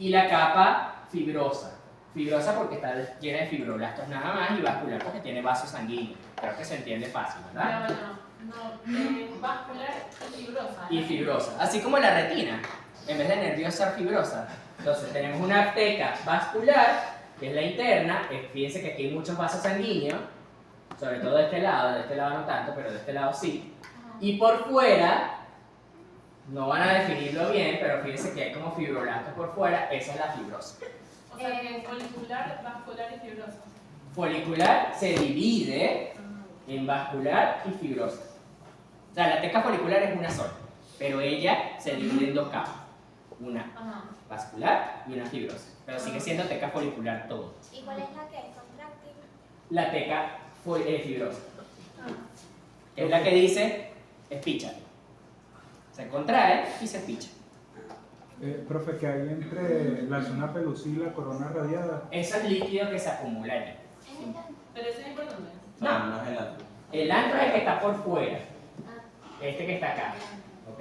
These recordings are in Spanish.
Y la capa fibrosa. Fibrosa porque está llena de fibroblastos nada más y vascular porque tiene vasos sanguíneos. Creo que se entiende fácil, ¿verdad? No, vascular y fibrosa. Y fibrosa. Así como la retina, en vez de nerviosa, fibrosa. Entonces tenemos una arteria vascular, que es la interna. Fíjense que aquí hay muchos vasos sanguíneos, sobre todo de este lado no tanto, pero de este lado sí. Y por fuera, no van a definirlo bien, pero fíjense que hay como fibroblastos por fuera, esa es la fibrosa. O sea que folicular, vascular y fibrosa. Folicular se divide en vascular y fibrosa. O sea, la teca folicular es una sola, pero ella se divide en dos capas. Una vascular y una fibrosa. Pero sigue siendo teca folicular todo. ¿Y cuál es la que es contráctil? La teca fibrosa. Que es la que dice espicha. Se contrae y se espicha. Profe, ¿qué hay entre la zona pelusí y la corona radiada? Eso es líquido que se acumula allí. Pero eso es importante. No, no es el antro. El antro es el que está por fuera. Este que está acá. ¿Ok?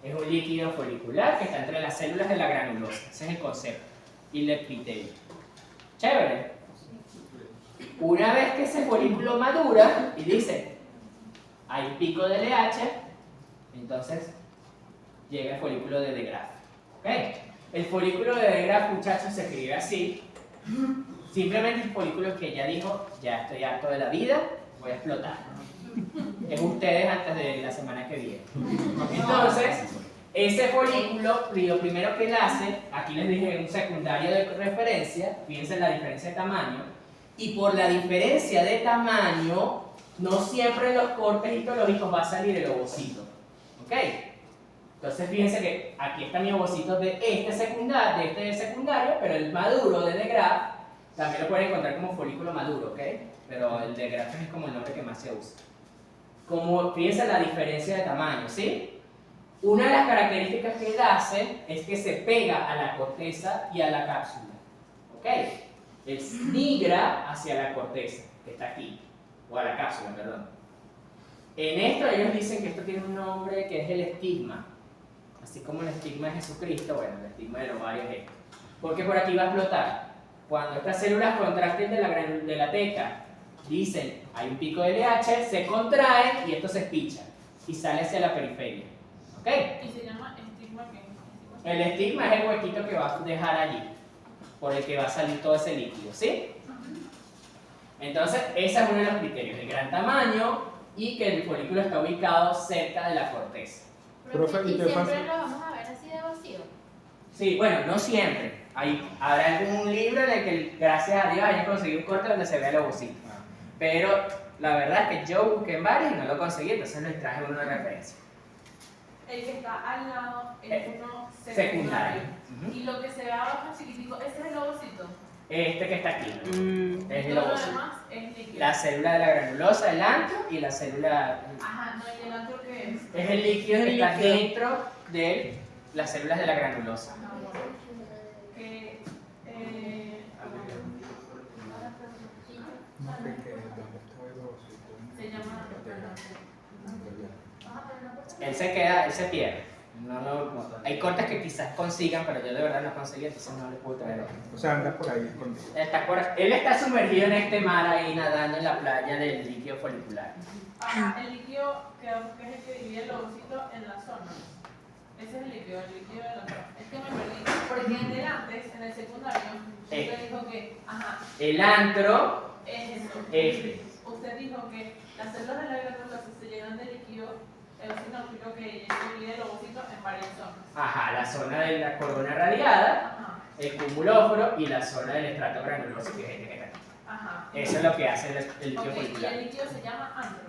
Es un líquido folicular que está entre las células de la granulosa. Ese es el concepto. Y el epitelio. Chévere. Una vez que ese folículo madura y dice, hay pico de LH, entonces llega el folículo de De Graaf. ¿Ok? El folículo de De Graaf, muchachos, se escribe así. Simplemente el folículo que ya dijo, ya estoy harto de la vida, voy a explotar. Es ustedes antes de la semana que viene. Entonces, ese folículo, lo primero que él hace, aquí les dije un secundario de referencia, fíjense en la diferencia de tamaño, y por la diferencia de tamaño, no siempre en los cortes histológicos va a salir el ovocito. ¿Ok? Entonces fíjense que aquí está mi ovocito de este secundario, pero el maduro de De Graaf también lo pueden encontrar como folículo maduro, ¿ok? Pero el De Graaf es como el nombre que más se usa. Como fíjense la diferencia de tamaño, ¿sí? Una de las características que él hace es que se pega a la corteza y a la cápsula, ¿ok? Él migra hacia la corteza, que está aquí, o a la cápsula, perdón. En esto ellos dicen que esto tiene un nombre que es el estigma. Así como el estigma de Jesucristo, bueno, el estigma del ovario es esto. Porque por aquí va a explotar. Cuando estas células contracten de la teca dicen, hay un pico de LH, se contraen y esto se espicha y sale hacia la periferia. ¿Ok? ¿Y se llama estigma qué? El estigma es el huequito que va a dejar allí, por el que va a salir todo ese líquido, ¿sí? Entonces, ese es uno de los criterios, el gran tamaño y que el folículo está ubicado cerca de la corteza. Profe, ¿y ¿Y qué siempre pasa? lo vamos a ver así de vacío? Sí, bueno, no siempre. Habrá algún libro en el que, gracias a Dios, haya conseguido un corte donde se vea el ovocito. Pero la verdad es que yo busqué en varios y no lo conseguí, entonces les traje uno de referencia. El que está al lado es uno Secundario. Y lo que se ve abajo chiquitico, ese es el ovocito. Este que está aquí. Es el Todo lo ovocito. demás es líquido. La célula de la granulosa, el antro y la célula... Ajá, no, ¿y el antro qué es? Es el líquido que está dentro de las células de la granulosa. Que, se llama... Él se pierde. Hay cortes que quizás consigan, pero yo de verdad no conseguí, entonces no le puedo traer otro. O sea, anda por ahí escondido. Él está sumergido en este mar ahí nadando en la playa del líquido folicular. Ajá, el líquido que es el que divide el ovocito en las zonas. Ese es el líquido de la zona. Es que me perdí. Porque en el antes, en el secundario, usted dijo que, ajá, El antro es eso. F. Usted dijo que las células de la granulosa se llenan de líquido eosinófilo que divide el ovocito en varias zonas. Ajá, la zona de la corona radiada, Ajá, el cumulóforo y la zona del estrato granuloso, que es este que está aquí. ajá. Eso es lo que hace el líquido Ok, y folicular. el líquido se llama antro.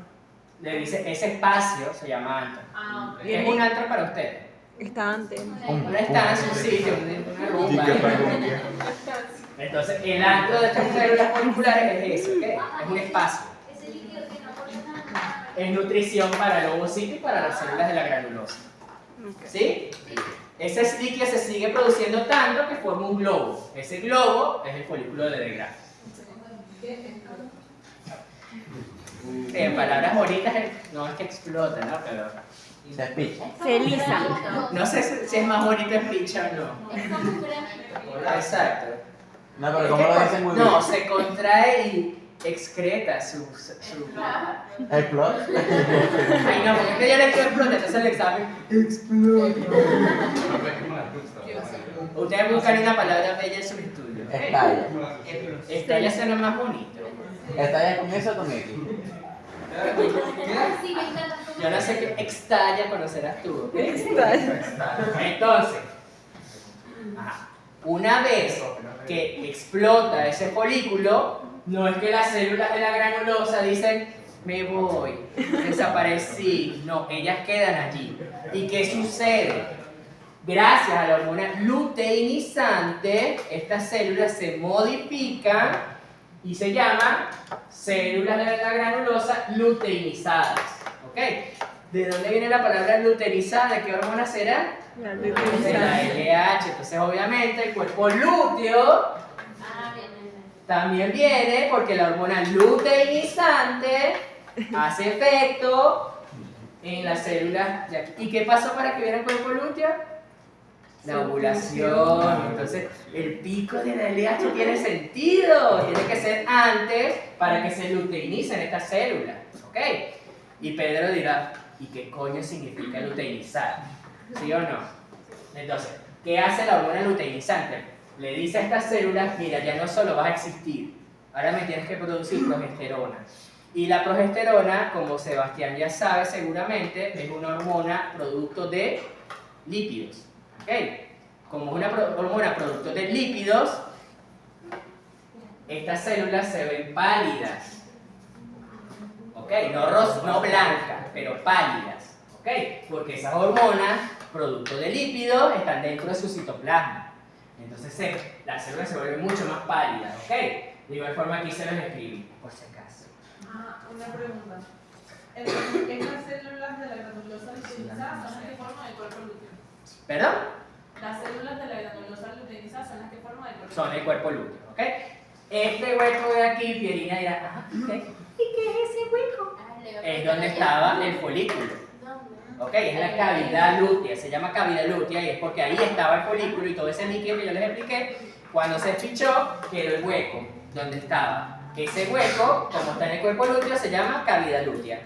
Le dice, ese espacio se llama antro. Ah, ok. ¿Qué es un antro para ustedes? Está antes. Una estancia, un sitio, una rumba. Entonces, el antro de estas células foliculares es eso, ¿ok? Es un espacio. Ese líquido que no aporta nada. Es nutrición para el ovocito y para las células de la granulosa. ¿Sí? Ese líquido se sigue produciendo tanto que forma un globo. Ese globo es el folículo de De Graaf. En palabras bonitas, no es que explota, ¿no? Pero Se espicha. Se lisa. No sé si es más bonito espicha o no. Es como un granito. Exacto. No, pero como lo dicen muy bien. No, se contrae y excreta su... El plot. Ay, no, porque es que yo le quiero explotar, entonces el examen explota. Ustedes buscan una palabra bella en su estudio. ¿ok? Estalla. Estalla suena más bonito. ¿Estalla con eso o con X? Sí, me encanta. Yo no sé qué extalla conocerás tú, ¿ok? Entonces, ajá, una vez que explota ese folículo, no es que las células de la granulosa dicen, me voy, desaparecí. No, ellas quedan allí. ¿Y qué sucede? Gracias a la hormona luteinizante, estas células se modifican y se llaman células de la granulosa luteinizadas. ¿Ok? ¿De dónde viene la palabra luteinizada? ¿De qué hormona será? La De la luteinizada. LH. Entonces, obviamente, el cuerpo lúteo Ah, bien. también viene porque la hormona luteinizante hace efecto en las células de aquí. ¿Y qué pasó para que viera el cuerpo lúteo? La ovulación. Entonces, el pico de la LH tiene sentido. Tiene que ser antes para que se luteinicen estas células. ¿Ok? Y Pedro dirá, ¿y qué coño significa luteinizar? ¿Sí o no? Entonces, ¿qué hace la hormona luteinizante? Le dice a estas células, mira, ya no solo vas a existir, ahora me tienes que producir progesterona. Y la progesterona, como Sebastián ya sabe seguramente, es una hormona producto de lípidos. ¿Ok? Como es una hormona producto de lípidos, estas células se ven pálidas. ¿Ok? No blancas, pero pálidas. ¿Ok? Porque esas hormonas, producto de lípidos, están dentro de su citoplasma. Entonces las células se vuelven mucho más pálidas. ¿Ok? De igual forma aquí se los escribí, por si acaso. Ah, una pregunta. ¿Estas células de la granulosa luteinizada son las que forman el cuerpo lúteo? ¿Perdón? Las células de la granulosa luteinizada son las que forman el cuerpo Son el cuerpo lúteo. ¿Ok? Este hueco de aquí, Pierina dirá, ajá, ¿ok? ¿Y qué es ese hueco? Es donde estaba el folículo. ¿Ok? Es la cavidad lútea, se llama cavidad lútea y es porque ahí estaba el folículo y todo ese líquido que yo les expliqué, cuando se espichó, quedó el hueco donde estaba. Ese hueco, como está en el cuerpo lúteo, se llama cavidad lútea.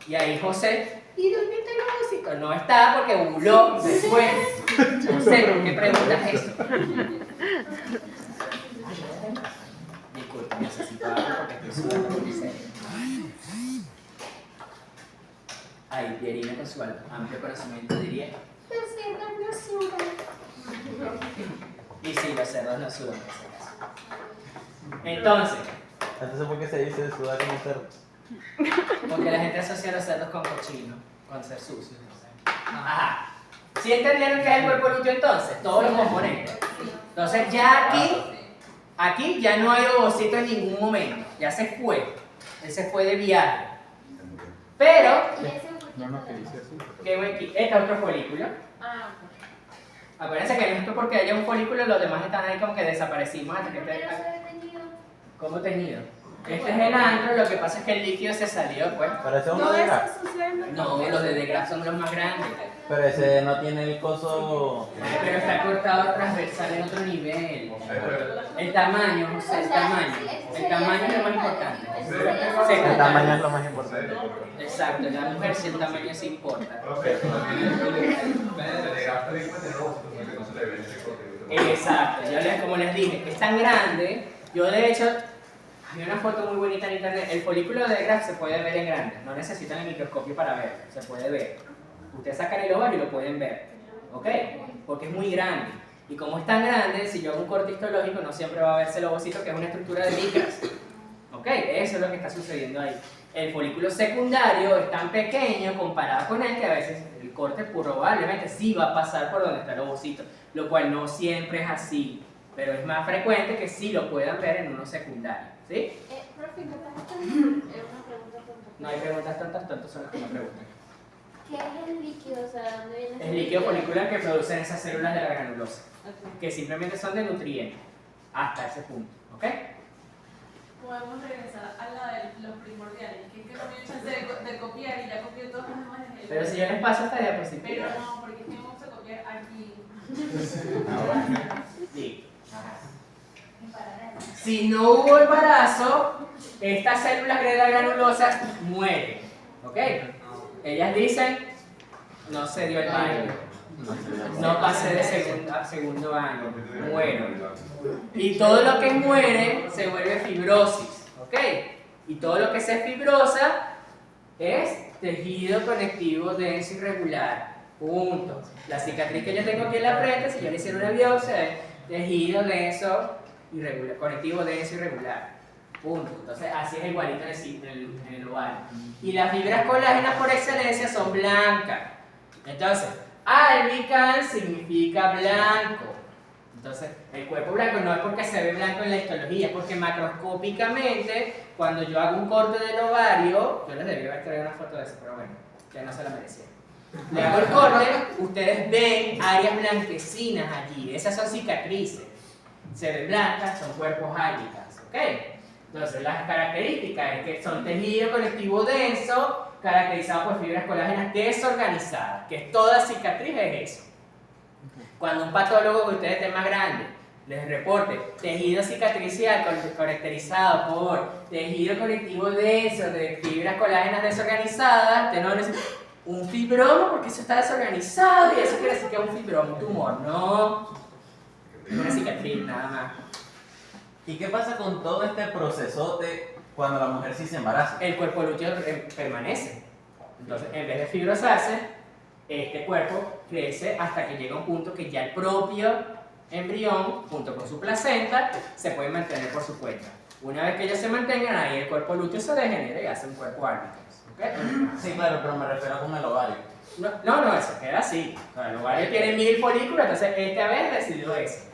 Y ahí José, ¿y dónde está el ovocito? No está porque ovuló después. José, ¿por qué preguntas eso? Disculpa, necesito algo porque estoy sudando muy serio. Ay, Pierina con su amplio conocimiento diría, los cerdos no sudan. Y sí, los cerdos no sudan, por si acaso. Entonces, ¿por qué se dice sudar como cerdo? porque la gente asocia a los cerdos con cochino, con ser sucios. No sé. Ajá. ¿Sí entendieron qué es el cuerpo lúteo entonces? Todos los componentes. Entonces ya aquí ya no hay ovocito en ningún momento. Ya se fue. Él se fue de viaje. Pero, No, que dice así. ¿qué voy aquí? Este es otro folículo. Ah, Acuérdense que no es porque haya un folículo, los demás están ahí como que desaparecimos hasta que ¿Por qué no esté. se ve teñido? ¿Cómo teñido? Este es el antro, lo que pasa es que el líquido se salió, pues. Pero ese es uno No, de eso graf. sucede en No, los de Degraf son los más grandes. Pero ese no tiene el coso. Pero está cortado transversal en otro nivel. El tamaño, José, el tamaño. El tamaño es lo más importante. Sí, El tamaño es lo más importante. exacto, la mujer sí el tamaño sí importa. Exacto, como les dije, es tan grande. Yo de hecho, vi una foto muy bonita en internet. El folículo de Degraf se puede ver en grande. No necesitan el microscopio para verlo, se puede ver. Ustedes sacan el ovario y lo pueden ver. ¿Ok? Porque es muy grande. Y como es tan grande, si yo hago un corte histológico, no siempre va a verse el ovocito, que es una estructura de micras. ¿Ok? Eso es lo que está sucediendo ahí. El folículo secundario es tan pequeño comparado con él que a veces el corte probablemente sí va a pasar por donde está el ovocito, lo cual no siempre es así, pero es más frecuente que sí lo puedan ver en uno secundario. ¿Sí? Profe, ¿me puedes hacer una pregunta tonta? No hay preguntas tontas son las que me preguntan. ¿Qué es el líquido? O sea, ¿dónde viene ese Es líquido folicular que producen esas células de la granulosa, que simplemente son de nutrientes, hasta ese punto. ¿Ok? podemos regresar a la de los primordiales, que es que no me dio chance de copiar y ya copié todos los demás de Pero si yo les paso esta diapositiva. Pero no, porque es que vamos a copiar aquí. Sí. Ajá. Si no hubo embarazo, estas células granulosas mueren. ¿Ok? Ellas dicen, no se dio el baño, no pasé de segundo año, muero. Y todo lo que muere se vuelve fibrosis. ¿Ok? Y todo lo que se fibrosa es tejido conectivo denso irregular. Punto. La cicatriz que yo tengo aquí en la frente, si yo le hiciera una biopsia, es tejido denso irregular, conectivo denso irregular. Punto. Entonces, así es igualito en el ovario. Y las fibras colágenas por excelencia son blancas. Entonces, albicans significa blanco. Entonces, el cuerpo blanco no es porque se ve blanco en la histología, es porque macroscópicamente, cuando yo hago un corte del ovario, yo les debí haber traído una foto de eso, pero bueno, ya no se la merecía. Le hago el corte, ustedes ven áreas blanquecinas allí, esas son cicatrices. Se ven blancas, son cuerpos álgicas, ¿ok? Entonces, las características es que son tejido conectivo denso, caracterizado por fibras colágenas desorganizadas, que toda cicatriz es eso. Cuando un patólogo que ustedes estén más grande les reporte tejido cicatricial caracterizado por tejido conectivo denso de fibras colágenas desorganizadas, ustedes no van a decir un fibroma porque eso está desorganizado y eso quiere decir que es un fibroma, un tumor. No, es una cicatriz nada más. ¿Y qué pasa con todo este procesote cuando la mujer sí se embaraza? El cuerpo lúteo permanece. Entonces, en vez de fibrosarse, este cuerpo crece hasta que llega a un punto que ya el propio embrión, junto con su placenta, se puede mantener por su cuenta. Una vez que ellos se mantengan, ahí el cuerpo lúteo se degenera y hace un cuerpo álbico. ¿Okay? Sí, claro, pero me refiero con el ovario. No, eso queda así. O sea, el ovario tiene 1000 folículos, entonces esta vez decidió eso.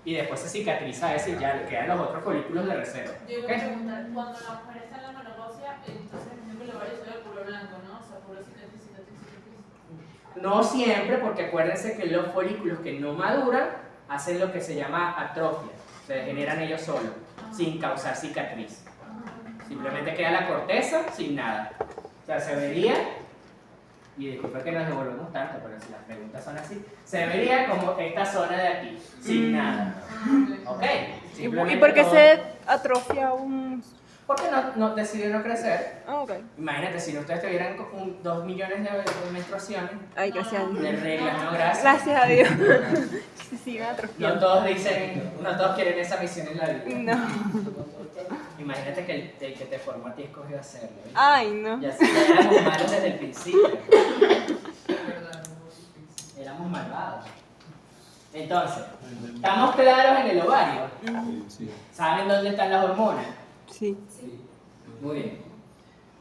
Y después se cicatriza eso y ya le quedan los otros folículos de reserva. Yo iba a ¿Okay? preguntar, cuando la mujer está en la menopausia, entonces por ejemplo el ovario se ve puro blanco, ¿no? O sea, puro cicatriz, cicatriz, cicatriz. No siempre, porque acuérdense que los folículos que no maduran hacen lo que se llama atrofia. Se degeneran ellos solos, sin causar cicatriz. Simplemente queda la corteza sin nada. O sea, se vería, y disculpa que nos devolvemos tanto, pero si las preguntas son así, se vería como esta zona de aquí, sin nada. ¿Ok? ¿Y por qué se atrofia un...? Porque no decidió no crecer. Ah, ok. Imagínate, si ustedes tuvieran 2 millones de menstruaciones, Ay, gracias a de Dios. reglas, no gracias. Gracias a Dios. Sí, siguen atrofiando. No todos quieren esa misión en la vida. No. Imagínate que el que te formó a ti escogió hacerlo. ¿Eh? Ay, no. Ya éramos malos desde el principio. Éramos malvados. Entonces, ¿estamos claros en el ovario? Sí. ¿Saben dónde están las hormonas? Sí. Muy bien.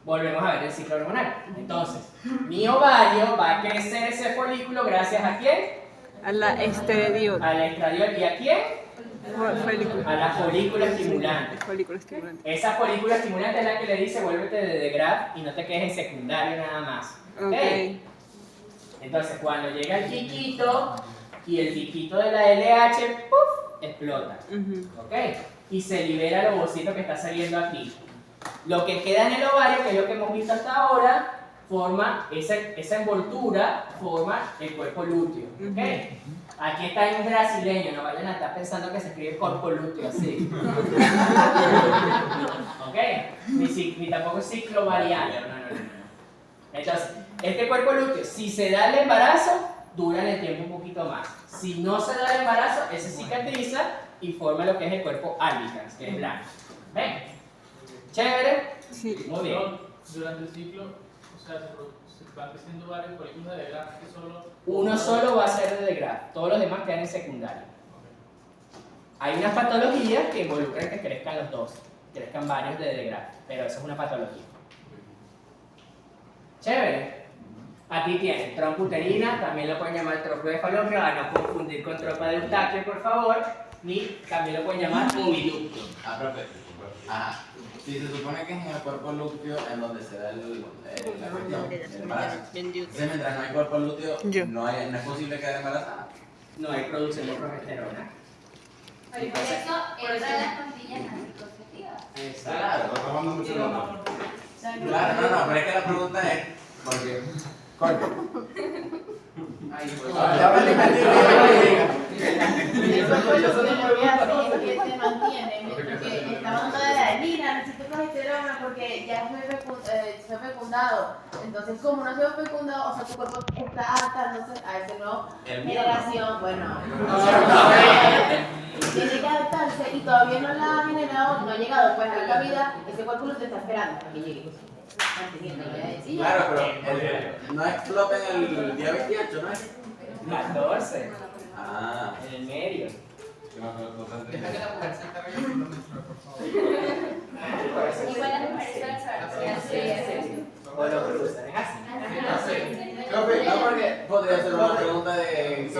Volvemos a ver el ciclo hormonal. Entonces, mi ovario va a crecer ese folículo gracias a quién? A la estradiol. A la estradiol. ¿Y a quién? Folículo. A la folícula estimulante. Folículo estimulante. Esa folícula estimulante es la que le dice vuélvete de Graf y no te quedes en secundario nada más. Ok. Entonces, cuando llega el piquito y el piquito de la LH, ¡puf!, explota. ¿Ok? Y se libera el ovocito que está saliendo aquí. Lo que queda en el ovario, que es lo que hemos visto hasta ahora, forma esa envoltura, forma el cuerpo lúteo. ¿Ok? Aquí está en brasileño, no vayan a estar pensando que se escribe cuerpo lúteo así. ¿Ok? Ni tampoco es ciclo variano. No. Entonces, este cuerpo lúteo, si se da el embarazo, dura en el tiempo un poquito más. Si no se da el embarazo, ese cicatriza y forma lo que es el cuerpo albicans, que es blanco. ¿Ven? ¿Chévere? Sí. Muy bien. Durante el ciclo, o sea, se van creciendo varios folículos de Graf que solo... Uno solo va a ser de Graf, todos los demás quedan en secundario. Hay unas patologías que involucran que crezcan los dos, crezcan varios de Graf, pero eso es una patología. Chévere. Aquí tienen trompa uterina, también lo pueden llamar tropo de falopio, a no confundir con tropa de Eustaquio, por favor, ni también lo pueden llamar oviducto. Ah, profe. Ajá. Si se supone que es en el cuerpo lúteo en donde se da la cuestión, el embarazo. Entonces, mientras no hay cuerpo lúteo, no es posible quedar embarazada. No hay producción de progesterona. Por eso entra las pastillas anticonceptivas. Exacto. Claro. Está tomando mucho nota. Claro, no, pero es que la pregunta es, porque, coño. Ay, pues, El cuerpo lo que hace es que se mantiene, porque está mandada de mira, necesito progesterona porque ya fue fecundado. Entonces, como no se fue fecundado, o sea, tu cuerpo está adaptándose a esa nueva generación. Bueno, tiene que adaptarse y todavía no la ha generado, no ha llegado pues a la cavidad, ese cuerpo lo te está esperando para que llegue. Claro, pero no explota en el día 28, ¿no es? 14. Ah. En el medio. No tendría. Igual las mujeres suelen saber. O lo cruzan, es así. No, porque podría ser una pregunta de...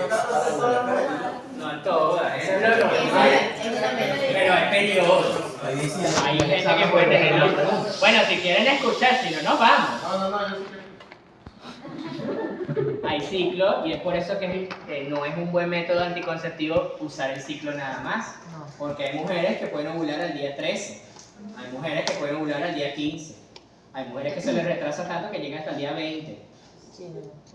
No en todas, eso es lo normal. Pero hay periodos. Hay gente que puede tenerlo. Bueno, si quieren escuchar, si no, nos vamos. No, yo sí Hay ciclo y es por eso que no es un buen método anticonceptivo usar el ciclo nada más. Porque hay mujeres que pueden ovular al día 13. Hay mujeres que pueden ovular al día 15. Hay mujeres que se les retrasa tanto que llegan hasta el día 20.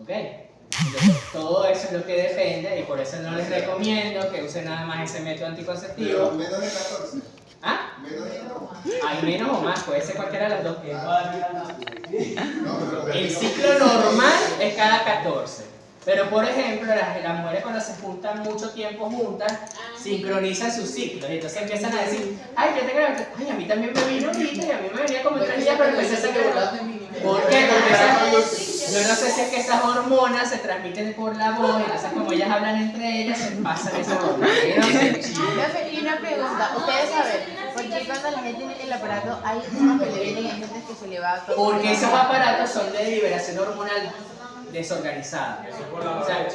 ¿Ok? Entonces, todo eso es lo que depende y por eso no les recomiendo que usen nada más ese método anticonceptivo. menos de 14. ¿Ah? Menos de 14. Hay menos o más, puede ser cualquiera de las dos. No, pero El ciclo normal es cada 14. Pero por ejemplo, las mujeres cuando se juntan mucho tiempo juntas, sincronizan sus ciclos y entonces empiezan a decir, ay, yo tengo ay, a mí también me vino ahorita y a mí me venía como 3 días, pero empecé a sacar. ¿Por qué? Porque yo no sé si es que esas hormonas se transmiten por la voz y entonces como ellas hablan entre ellas, se pasan esas hormonas. Yo no sé. Y una pregunta, ustedes saben, ¿por qué cuando la gente tiene el aparato hay unos que le vienen y hay gente que se le va a... Porque esos aparatos son de liberación hormonal desorganizada. O sea,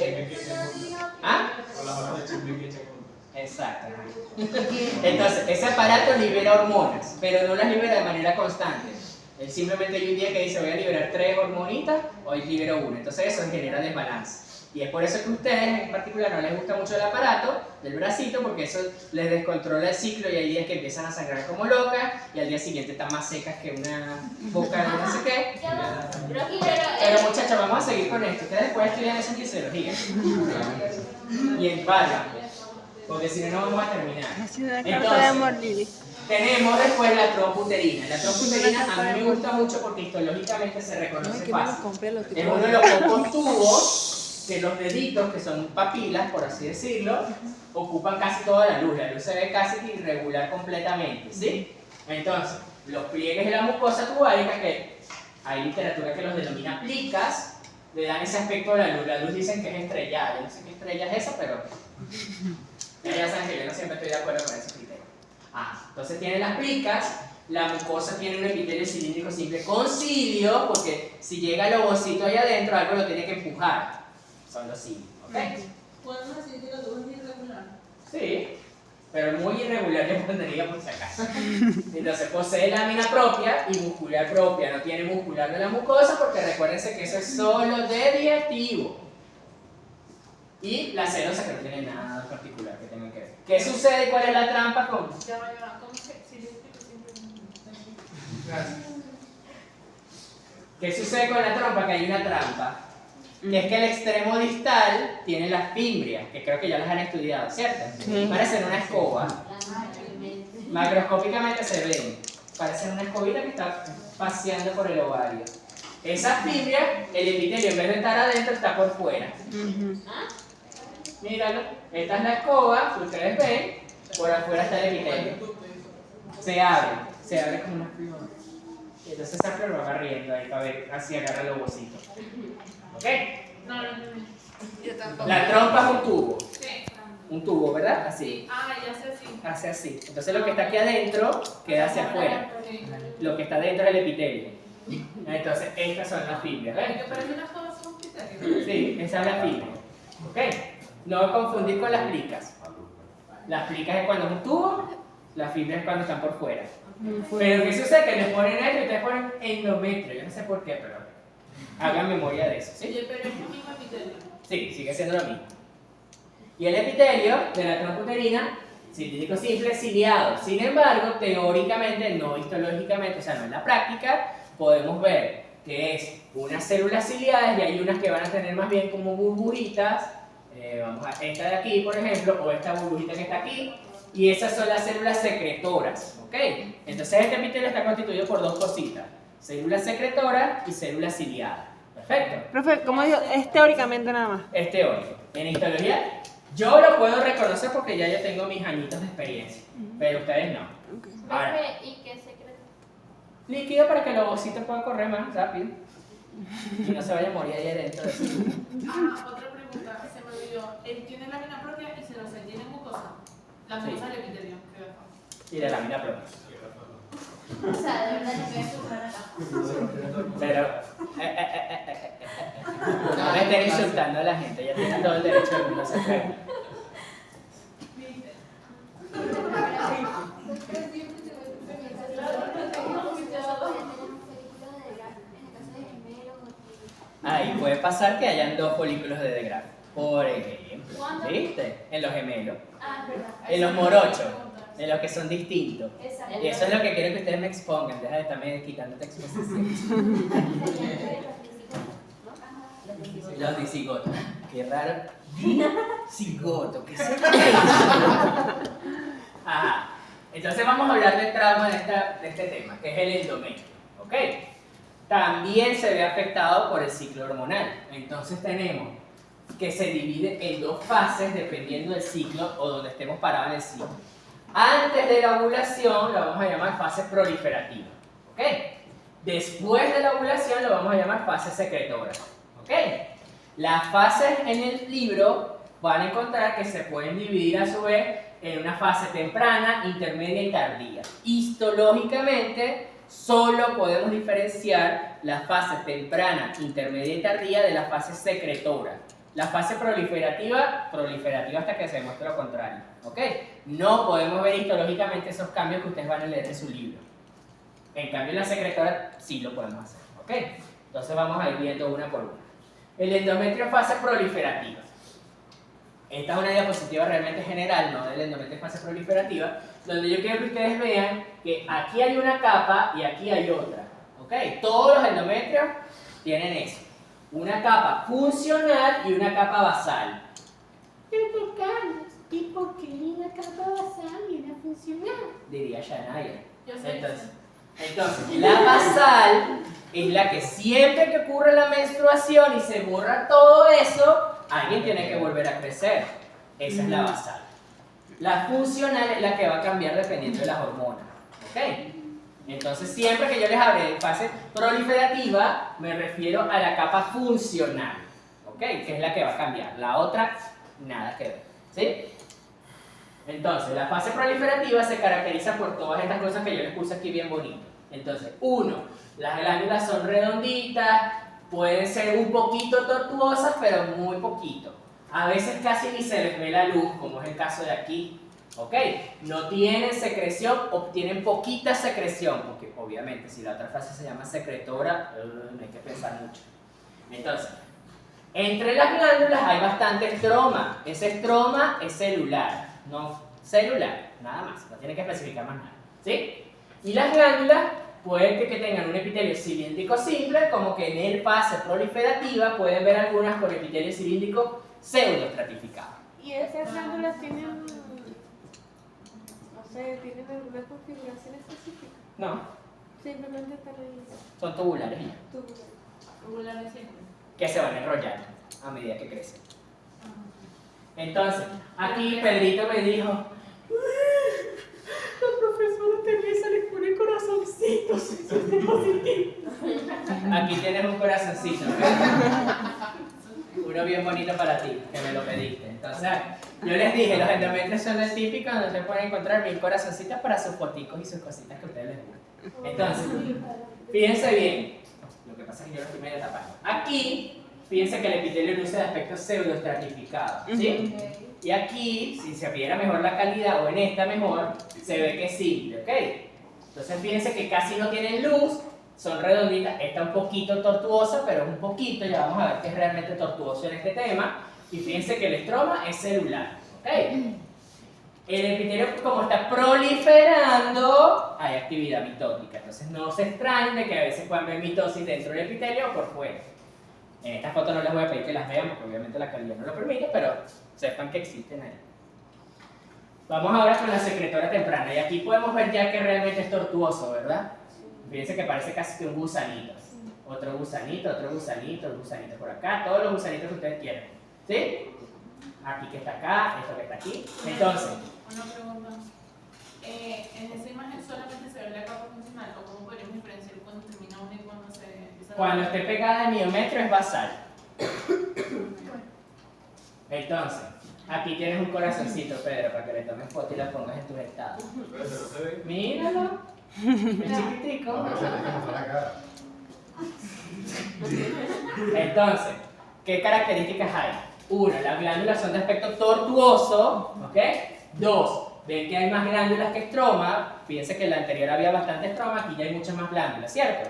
¿ah? Exacto. Entonces, ese aparato libera hormonas, pero no las libera de manera constante. Él simplemente hay un día que dice voy a liberar 3 hormonitas, hoy libero 1. Entonces eso genera desbalance. Y es por eso que a ustedes en particular no les gusta mucho el aparato del bracito, porque eso les descontrola el ciclo y hay días que empiezan a sangrar como locas y al día siguiente están más secas que una boca de no sé qué. Pero muchachos, vamos a seguir con esto. Ustedes después estudian eso en fisiología. Y en palma, porque si no, no vamos a terminar. Entonces, tenemos después la tromputerina. La tromputerina a mí me gusta mucho porque histológicamente se reconoce fácil. Es uno de los pocos tubos que los deditos, que son papilas, por así decirlo, ocupan casi toda la luz. La luz se ve casi irregular completamente, ¿sí? Entonces, los pliegues de la mucosa tubárica, que hay literatura que los denomina plicas, le dan ese aspecto a la luz. La luz dicen que es estrellada. Yo no sé qué estrella es esa, pero ya saben que yo no siempre estoy de acuerdo con ese criterio. Entonces tiene las plicas, la mucosa tiene un epitelio cilíndrico simple con cilio, porque si llega el ovocito ahí adentro, algo lo tiene que empujar. Son los cilios, ¿ok? ¿Podemos decir que la luz es irregular? Sí, pero muy irregular le pondría por si acaso. Entonces posee lámina propia y muscular propia, no tiene muscular de la mucosa porque recuérdense que eso es solo dediativo. Y la celosa que no tiene nada particular que tenga que ver. ¿Qué sucede? ¿Cuál es la trampa con? ¿Cómo que si le explico siempre? ¿Qué sucede con la trompa? Que hay una trampa. Que es que el extremo distal tiene las fimbrias, que creo que ya las han estudiado, ¿cierto? Parecen una escoba. Macroscópicamente se ven. Parecen una escobita que está paseando por el ovario. Esas fimbrias, el epitelio en vez de estar adentro está por fuera. Míralo, esta es la escoba, que ustedes ven, por afuera está el epitelio. Se abre como una flor. Y entonces esa flor va barriendo ahí para ver, así agarra el ovocito. ¿Ok? No. Yo tampoco. La trompa es un tubo. Sí. Un tubo, ¿verdad? Así. Ya sé, sí. Hace así. Entonces lo que está aquí adentro queda hacia afuera. Sí. Lo que está dentro es el epitelio. Entonces estas son las fibras, ¿ven? Que parece una cosa son criterios. Sí, esa es la fibra. ¿Ok? No confundir con las plicas. Las plicas es cuando es un tubo, las fibras es cuando están por fuera. Pero ¿qué sucede? Que les ponen esto y ustedes ponen endometrio. Yo no sé por qué, pero hagan memoria de eso, ¿sí? Oye, pero es el mismo epitelio. Sí, sigue siendo lo mismo. Y el epitelio de la tromputerina cilíndrico simple ciliado. Sin embargo, teóricamente, no histológicamente, o sea, no en la práctica, podemos ver que es unas células ciliadas y hay unas que van a tener más bien como burbujitas. Vamos a esta de aquí, por ejemplo, o esta burbujita que está aquí, y esas son las células secretoras, ¿ok? Entonces este epitelio está constituido por dos cositas, células secretoras y células ciliadas. Perfecto. Profe, ¿cómo digo? Es teóricamente nada más. Es teórico. En histología, yo lo puedo reconocer porque ya yo tengo mis añitos de experiencia, pero ustedes no. Ahora, Profe, ¿y qué secreto? líquido para que los ositos puedan correr más rápido y no se vaya a morir ahí adentro. Otra pregunta, se me olvidó. Él tiene lámina propia y serosa, ¿tiene mucosa? La mucosa del epitelio, creo. Y la lámina propia. O sea, de verdad no voy a escuchar acá. Pero, no me estén insultando a la gente, ya tienen todo el derecho del mundo a ser feliz. Ahí puede pasar que hayan dos folículos de Degraf, por ejemplo. ¿Viste? En los gemelos, Ah, es verdad. en los morochos, en los que son distintos. Exacto. Y eso es lo que quiero que ustedes me expongan, deja de estarme quitándote exposición. Los disigotos. Qué raro. Disigoto, ¿qué es eso? Ajá. Entonces vamos a hablar del trauma de este tema, que es el endometrio. ¿Ok? También se ve afectado por el ciclo hormonal. Entonces tenemos que se divide en dos fases dependiendo del ciclo o donde estemos parados en el ciclo. Antes de la ovulación lo vamos a llamar fase proliferativa. ¿Ok? Después de la ovulación lo vamos a llamar fase secretora. ¿Ok? Las fases en el libro van a encontrar que se pueden dividir a su vez en una fase temprana, intermedia y tardía. Histológicamente, solo podemos diferenciar la fase temprana, intermedia y tardía de la fase secretora. La fase proliferativa hasta que se demuestre lo contrario. ¿Ok? No podemos ver histológicamente esos cambios que ustedes van a leer en su libro. En cambio, en la secretora sí lo podemos hacer. ¿Ok? Entonces vamos a ir viendo una por una. El endometrio fase proliferativa. Esta es una diapositiva realmente general, no del endometrio fase proliferativa, donde yo quiero que ustedes vean que aquí hay una capa y aquí hay otra. ¿Ok? Todos los endometrios tienen eso. Una capa funcional y una capa basal. Pero Carlos, ¿y por qué una capa basal y una funcional? Diría Shania. Yo sé. Entonces, la basal es la que siempre que ocurre la menstruación y se borra todo eso, alguien tiene que volver a crecer. Esa es la basal. La funcional es la que va a cambiar dependiendo de las hormonas. ¿Ok? Entonces, siempre que yo les hable de fase proliferativa, me refiero a la capa funcional. ¿Ok? Que es la que va a cambiar. La otra, nada que ver. ¿Sí? Entonces, la fase proliferativa se caracteriza por todas estas cosas que yo les puse aquí bien bonito. Entonces, uno, las glándulas son redonditas, pueden ser un poquito tortuosas, pero muy poquito. A veces casi ni se les ve la luz, como es el caso de aquí. ¿Ok? No tienen secreción, obtienen poquita secreción, porque obviamente si la otra fase se llama secretora, no hay que pensar mucho. Entonces, entre las glándulas hay bastante estroma. Ese estroma es celular, no celular, nada más, no tiene que especificar más nada. ¿Sí? Y las glándulas pueden que tengan un epitelio cilíndrico simple, como que en el fase proliferativa pueden ver algunas con epitelio cilíndrico pseudoestratificado. ¿Y esas glándulas tienen, no sé, tienen alguna configuración específica? No, Simplemente están ahí. son tubulares y ya, Tubulares siempre. que se van enrollando a medida que crecen. Entonces, aquí Pedrito me dijo, la profesora Teresa le pone corazoncitos en sus dispositivos. Aquí tienes un corazoncito, uno bien bonito para ti, que me lo pediste. Entonces, yo les dije, los endometrios son el típico donde ustedes pueden encontrar mil corazoncitos para sus foticos y sus cositas que a ustedes les gustan. Entonces, fíjense bien, lo que pasa es que yo lo estoy medio tapando. Aquí, fíjense que el epitelio luce de aspecto pseudoestratificado, ¿sí? Y aquí, si se viera mejor la calidad, o en esta mejor, se ve que es simple, ¿ok? Entonces fíjense que casi no tienen luz, son redonditas, esta un poquito tortuosa, pero es un poquito, ya vamos a ver que es realmente tortuoso en este tema. Y fíjense que el estroma es celular, ¿ok? El epitelio, como está proliferando, hay actividad mitótica. Entonces no se extrañen de que a veces puedan ver mitosis dentro del epitelio o por fuera. En estas fotos no les voy a pedir que las vean porque obviamente la calidad no lo permite, pero sepan que existen ahí. Vamos ahora con la secretora temprana. Y aquí podemos ver ya que realmente es tortuoso, ¿verdad? Fíjense que parece casi que un gusanito. Otro gusanito por acá. Todos los gusanitos que ustedes quieran. ¿Sí? Aquí que está acá, esto que está aquí. Entonces, Una pregunta. En esa imagen solamente se ve la capa funcional, o cómo podríamos diferenciar cuando termina una y cuando se empieza a... cuando esté pegada en miometro es basal. Entonces, aquí tienes un corazoncito, Pedro, para que le tomes foto y la pongas en tus estados. Míralo. Es chiquitico. Entonces, ¿qué características hay? 1. Las glándulas son de aspecto tortuoso, ¿ok? 2. Ven que hay más glándulas que estroma. Fíjense que en la anterior había bastante estroma, aquí ya hay muchas más glándulas, ¿cierto?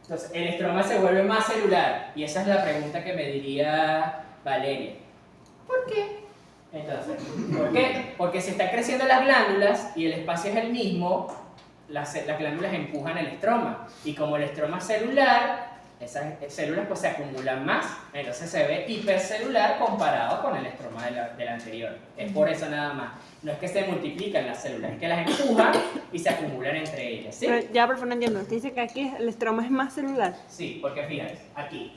Entonces, el estroma se vuelve más celular. Y esa es la pregunta que me diría Valeria. ¿Por qué? Entonces, ¿por qué? Porque si están creciendo las glándulas y el espacio es el mismo, las glándulas empujan el estroma. Y como el estroma es celular, esas células pues se acumulan más, entonces se ve hipercelular comparado con el estroma del anterior. Es por eso nada más. No es que se multiplican las células, es que las empujan y se acumulan entre ellas, ¿sí? Pero ya, por favor, no entiendo. Usted dice que aquí el estroma es más celular. Sí, porque fíjate, aquí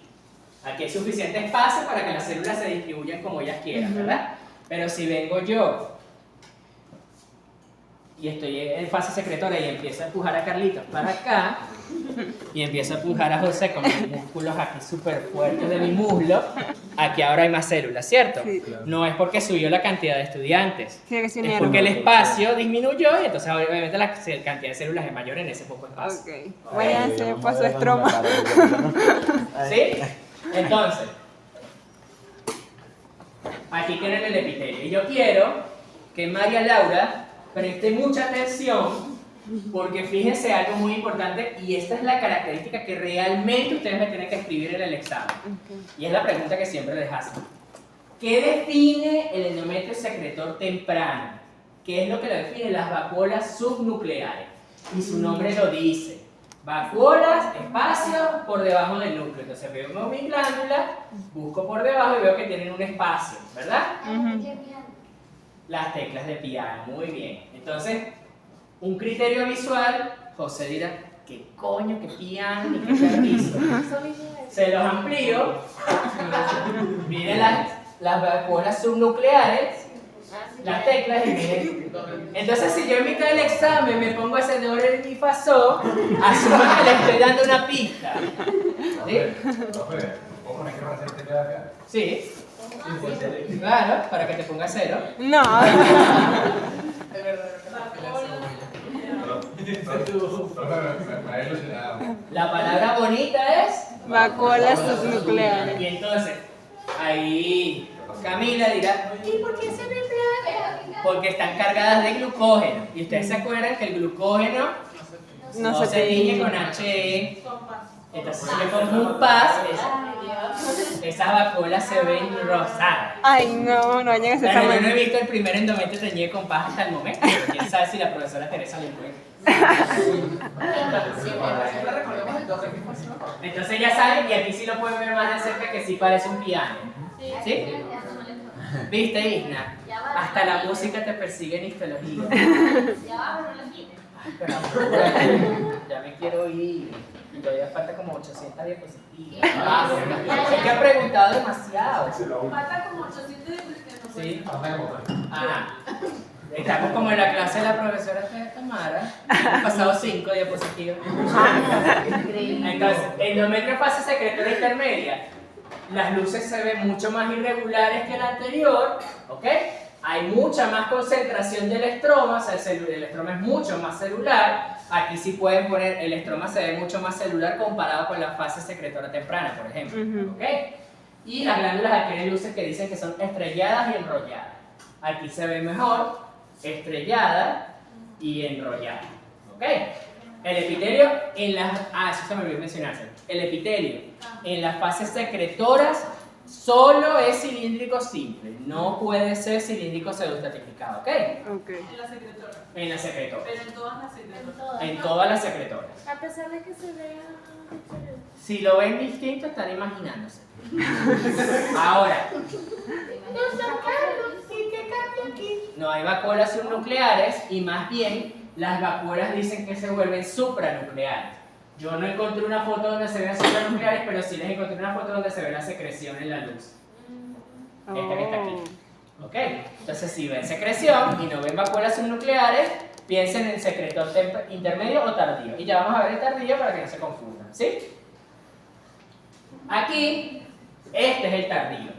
hay suficiente espacio para que las células se distribuyan como ellas quieran, ¿verdad? Pero si vengo yo y estoy en fase secretora y empiezo a empujar a Carlitos para acá y empiezo a empujar a José con mis músculos aquí súper fuertes de mi muslo, aquí ahora hay más células, ¿cierto? Sí. No es porque subió la cantidad de estudiantes, Sí, que se es unieron. porque el espacio disminuyó y entonces obviamente la cantidad de células es mayor en ese poco espacio. Ok. Váyanse para su estroma. ¿Sí? Entonces, aquí tienen el epitelio. Y yo quiero que María Laura preste mucha atención porque fíjense algo muy importante y esta es la característica que realmente ustedes me tienen que escribir en el examen. Y es la pregunta que siempre les hacen. ¿Qué define el endometrio secretor temprano? ¿Qué es lo que lo define? Las vacuolas subnucleares. Y su nombre lo dice. Vacuolas, espacio, por debajo del núcleo. Entonces veo mi glándula, busco por debajo y veo que tienen un espacio, ¿verdad? Las teclas de piano, muy bien. Entonces, un criterio visual, José dirá, ¿qué coño, qué piano, ni qué carrizo? Se los amplío. Miren las vacuolas subnucleares, las teclas y miren. Entonces, si yo en mitad del examen me pongo ese do, re, mi, fa, sol, asumo que le estoy dando una pista. ¿Sí? Sí. Claro, para que te ponga cero. No. La palabra bonita es Vacuolas subnucleares. y entonces ahí Camila dirá, ¿Y por qué se me placa? porque están cargadas de glucógeno. Y ustedes se acuerdan que el glucógeno no se tiñe con HE. Entonces si le pongo un paz, esas vacuolas se ven rosadas. Ay, no vayan a hacer Claro, yo no he examen. visto el primer endometrio teñido con paz hasta el momento, pero quién sabe si la profesora Teresa lo encuentra. Entonces ya saben, y aquí sí lo pueden ver más de cerca que sí parece un piano. ¿Sí? ¿Viste, Isna? Hasta la música te persigue en histología. Ay, pero ya me quiero ir. Y todavía falta como 800 diapositivas. Es que ha preguntado demasiado. Falta como 800 de cristianos. Sí. Ajá. Estamos como en la clase de la profesora Tamara. Hemos pasado 5 diapositivas. Entonces, endometrio fase secretora intermedia. Las luces se ven mucho más irregulares que la anterior, ¿ok? Hay mucha más concentración del estroma, o sea, el estroma es mucho más celular. Aquí sí pueden poner, el estroma se ve mucho más celular comparado con la fase secretora temprana, por ejemplo, ¿ok? Y las glándulas adquieren luces que dicen que son estrelladas y enrolladas. Aquí se ve mejor, estrellada y enrollada, ¿ok? El epitelio en las... eso se me olvidó mencionarse. El epitelio en las fases secretoras solo es cilíndrico simple, no puede ser cilíndrico pseudoestratificado, ¿ok? En la secretora. En la secretora, Pero en todas las secretoras. en todas las secretoras. A pesar de que se vea diferente. Si lo ven distinto, están imaginándose. Ahora, Nos sacaron, ¿y qué cambia aquí? no hay vacuolas subnucleares y más bien las vacuolas dicen que se vuelven supranucleares. Yo no encontré una foto donde se vean supranucleares, pero sí les encontré una foto donde se ve la secreción en la luz. Esta que está aquí. ¿Ok? Entonces, si ven secreción y no ven vacuolas subnucleares, piensen en secretor intermedio o tardío. Y ya vamos a ver el tardío para que no se confundan. ¿Sí? Aquí, este es el tardío.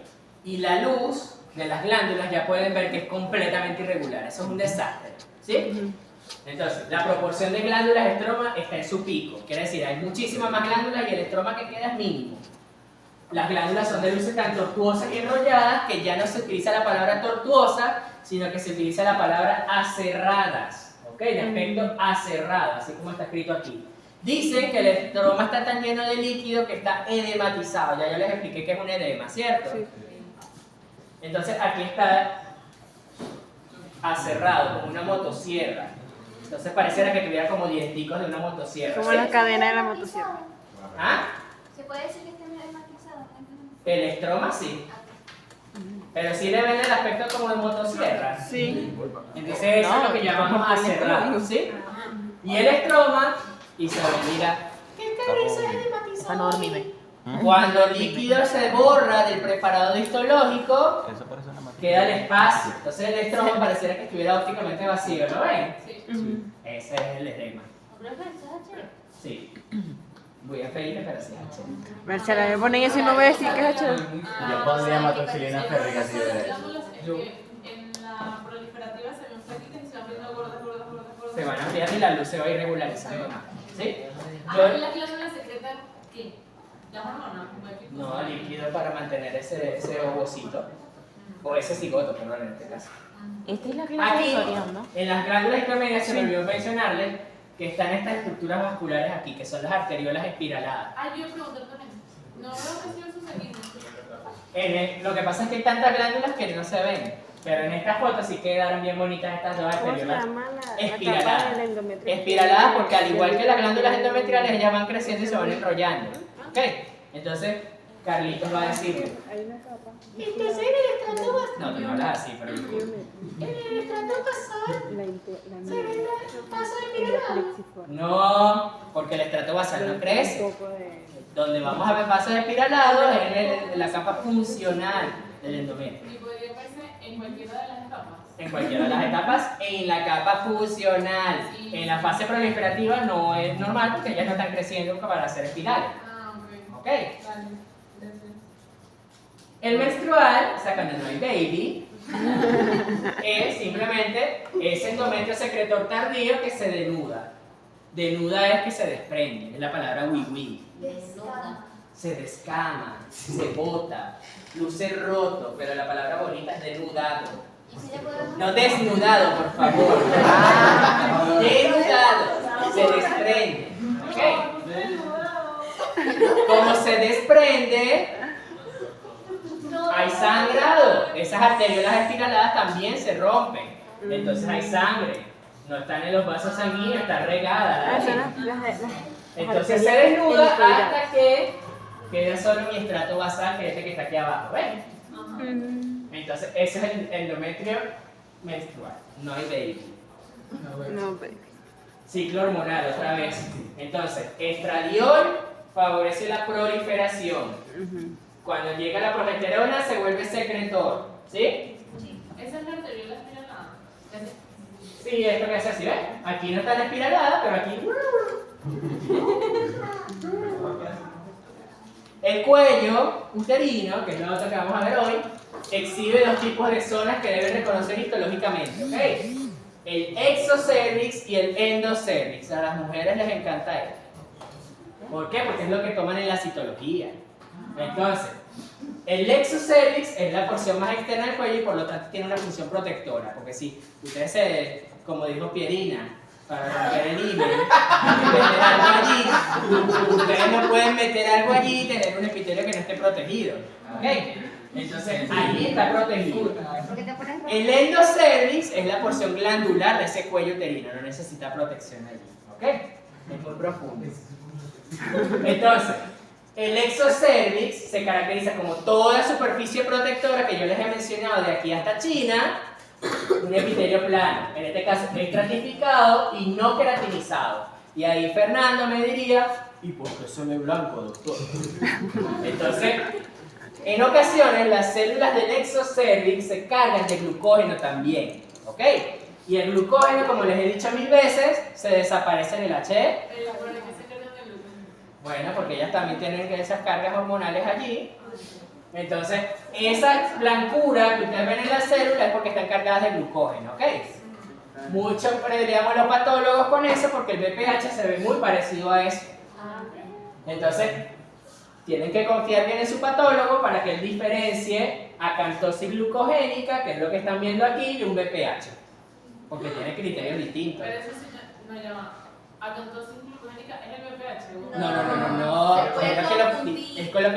Y la luz de las glándulas ya pueden ver que es completamente irregular. Eso es un desastre. ¿Sí? Entonces, la proporción de glándulas estroma está en su pico. Quiere decir, hay muchísimas más glándulas y el estroma que queda es mínimo. Las glándulas son de luces tan tortuosas y enrolladas que ya no se utiliza la palabra tortuosa, sino que se utiliza la palabra aserradas. ¿Ok? De aspecto aserrado, así como está escrito aquí. Dicen que el estroma está tan lleno de líquido que está edematizado. Ya yo les expliqué que es un edema, ¿cierto? Sí. Entonces aquí está aserrado, como una motosierra. Entonces pareciera que tuviera como dienticos de una motosierra. Como ¿sí? la cadena de la motosierra. ¿Ah? ¿Se puede decir que esté edematizado? El estroma sí. Pero sí le ven el aspecto como de motosierra. Sí. Entonces eso es lo que llamamos aserrado, ¿sí? Y el estroma, Isabel, mira, ¿Qué cabeza es edematizado? Para no dormirme. cuando el líquido se borra del preparado histológico, Eso parece una materia. queda el espacio. Entonces el estroma pareciera que estuviera ópticamente vacío, ¿no ven? Sí. Ese es el edema. Sí. Voy a pedirle para hacer H. Marcela, me ponen eso y no voy a decir que es hecho. Yo pondría matoxilina férrica así de. En la proliferativa se ven flaquitas y se van viendo gordas. Se van a ampliar y la luz se va a ir regularizando más. ¿Sí? ¿Y Yo- las glándulas secretan qué? ¿Las hormonas? no, líquido para mantener ese ovocito. O ese cigoto, perdón, en este caso. Esta es la clase Aquí, de Soriano, ¿no? en las glándulas intermedias, se me olvidó mencionarles que están estas estructuras vasculares aquí, que son las arteriolas espiraladas. Ah, yo iba a preguntar también. No veo que sí sucediendo. Lo que pasa es que hay tantas glándulas que no se ven, pero en esta foto sí quedaron bien bonitas estas dos arteriolas espiraladas. Espiraladas porque al igual que las glándulas endometriales, ellas van creciendo y se van enrollando. ¿Ok? Entonces, Carlitos va a decirme. Entonces en el estrato basal, No, tú no hablas así, pero... en el estrato basal, se ve el paso espiralado. No, porque el estrato basal no crece. Donde vamos a ver pasos espiralados es en la capa funcional del endometrio. Y podría verse en cualquiera de las etapas. En cualquiera de las etapas, en la capa funcional. En la fase proliferativa no es normal porque ellas no están creciendo para hacer espirales. Ah, ok. ¿Ok? Vale. Gracias. El menstrual, o sea, cuando no hay baby, es simplemente ese endometrio secretor tardío que se denuda. Denuda es que se desprende, es la palabra wiwi. Se descama, se bota, luce roto, pero la palabra bonita es denudado. No desnudado, por favor. Denudado, se desprende. ¿Ok? Como se desprende, hay sangrado. Esas arteriolas espiraladas también se rompen. Entonces hay sangre. No están en los vasos sanguíneos, está regada. Entonces se desnuda hasta que queda solo mi estrato basal, que es este que está aquí abajo. ¿Ven? Entonces ese es el endometrio menstrual. No hay baby. No, pero. Ciclo hormonal otra vez. Entonces, estradiol favorece la proliferación. Cuando llega la progesterona se vuelve secretor. ¿Sí? Esa es la arteriola espiralada. Sí, esto que hace así, ¿ves? Aquí no está la espiralada, pero aquí. El cuello uterino, que es lo otro que vamos a ver hoy, exhibe dos tipos de zonas que deben reconocer histológicamente. ¿Ok? El exocervix y el endocervix. A las mujeres les encanta esto. ¿Por qué? Porque es lo que toman en la citología. Entonces, el exocervix es la porción más externa del cuello y por lo tanto tiene una función protectora. Porque si ustedes como dijo Pierina, para romper el email, meter algo allí. Ustedes no pueden meter algo allí y tener un epitelio que no esté protegido. ¿Ok? Entonces, allí está protegido. El endocervix es la porción glandular de ese cuello uterino, no necesita protección allí. ¿Ok? Es muy profundo. Entonces, el exocervix se caracteriza como toda superficie protectora que yo les he mencionado de aquí hasta China, un epitelio plano, en este caso estratificado y no queratinizado. Y ahí Fernando me diría, ¿y por qué se ve blanco, doctor? Entonces, en ocasiones las células del exocervix se cargan de glucógeno también, ¿ok? Y el glucógeno, como les he dicho 1000 veces, se desaparece en el HE. Bueno, porque ellas también tienen esas cargas hormonales allí. Entonces, esa blancura que ustedes ven en la célula es porque están cargadas de glucógeno, ¿ok? Mucho peleamos los patólogos con eso porque el BPH se ve muy parecido a eso. Entonces, tienen que confiar bien en su patólogo para que él diferencie acantosis glucogénica, que es lo que están viendo aquí, de un BPH. Porque tiene criterios distintos. Pero eso sí no llama. Acantosis glucogénica es el BPH. No. Es con lo que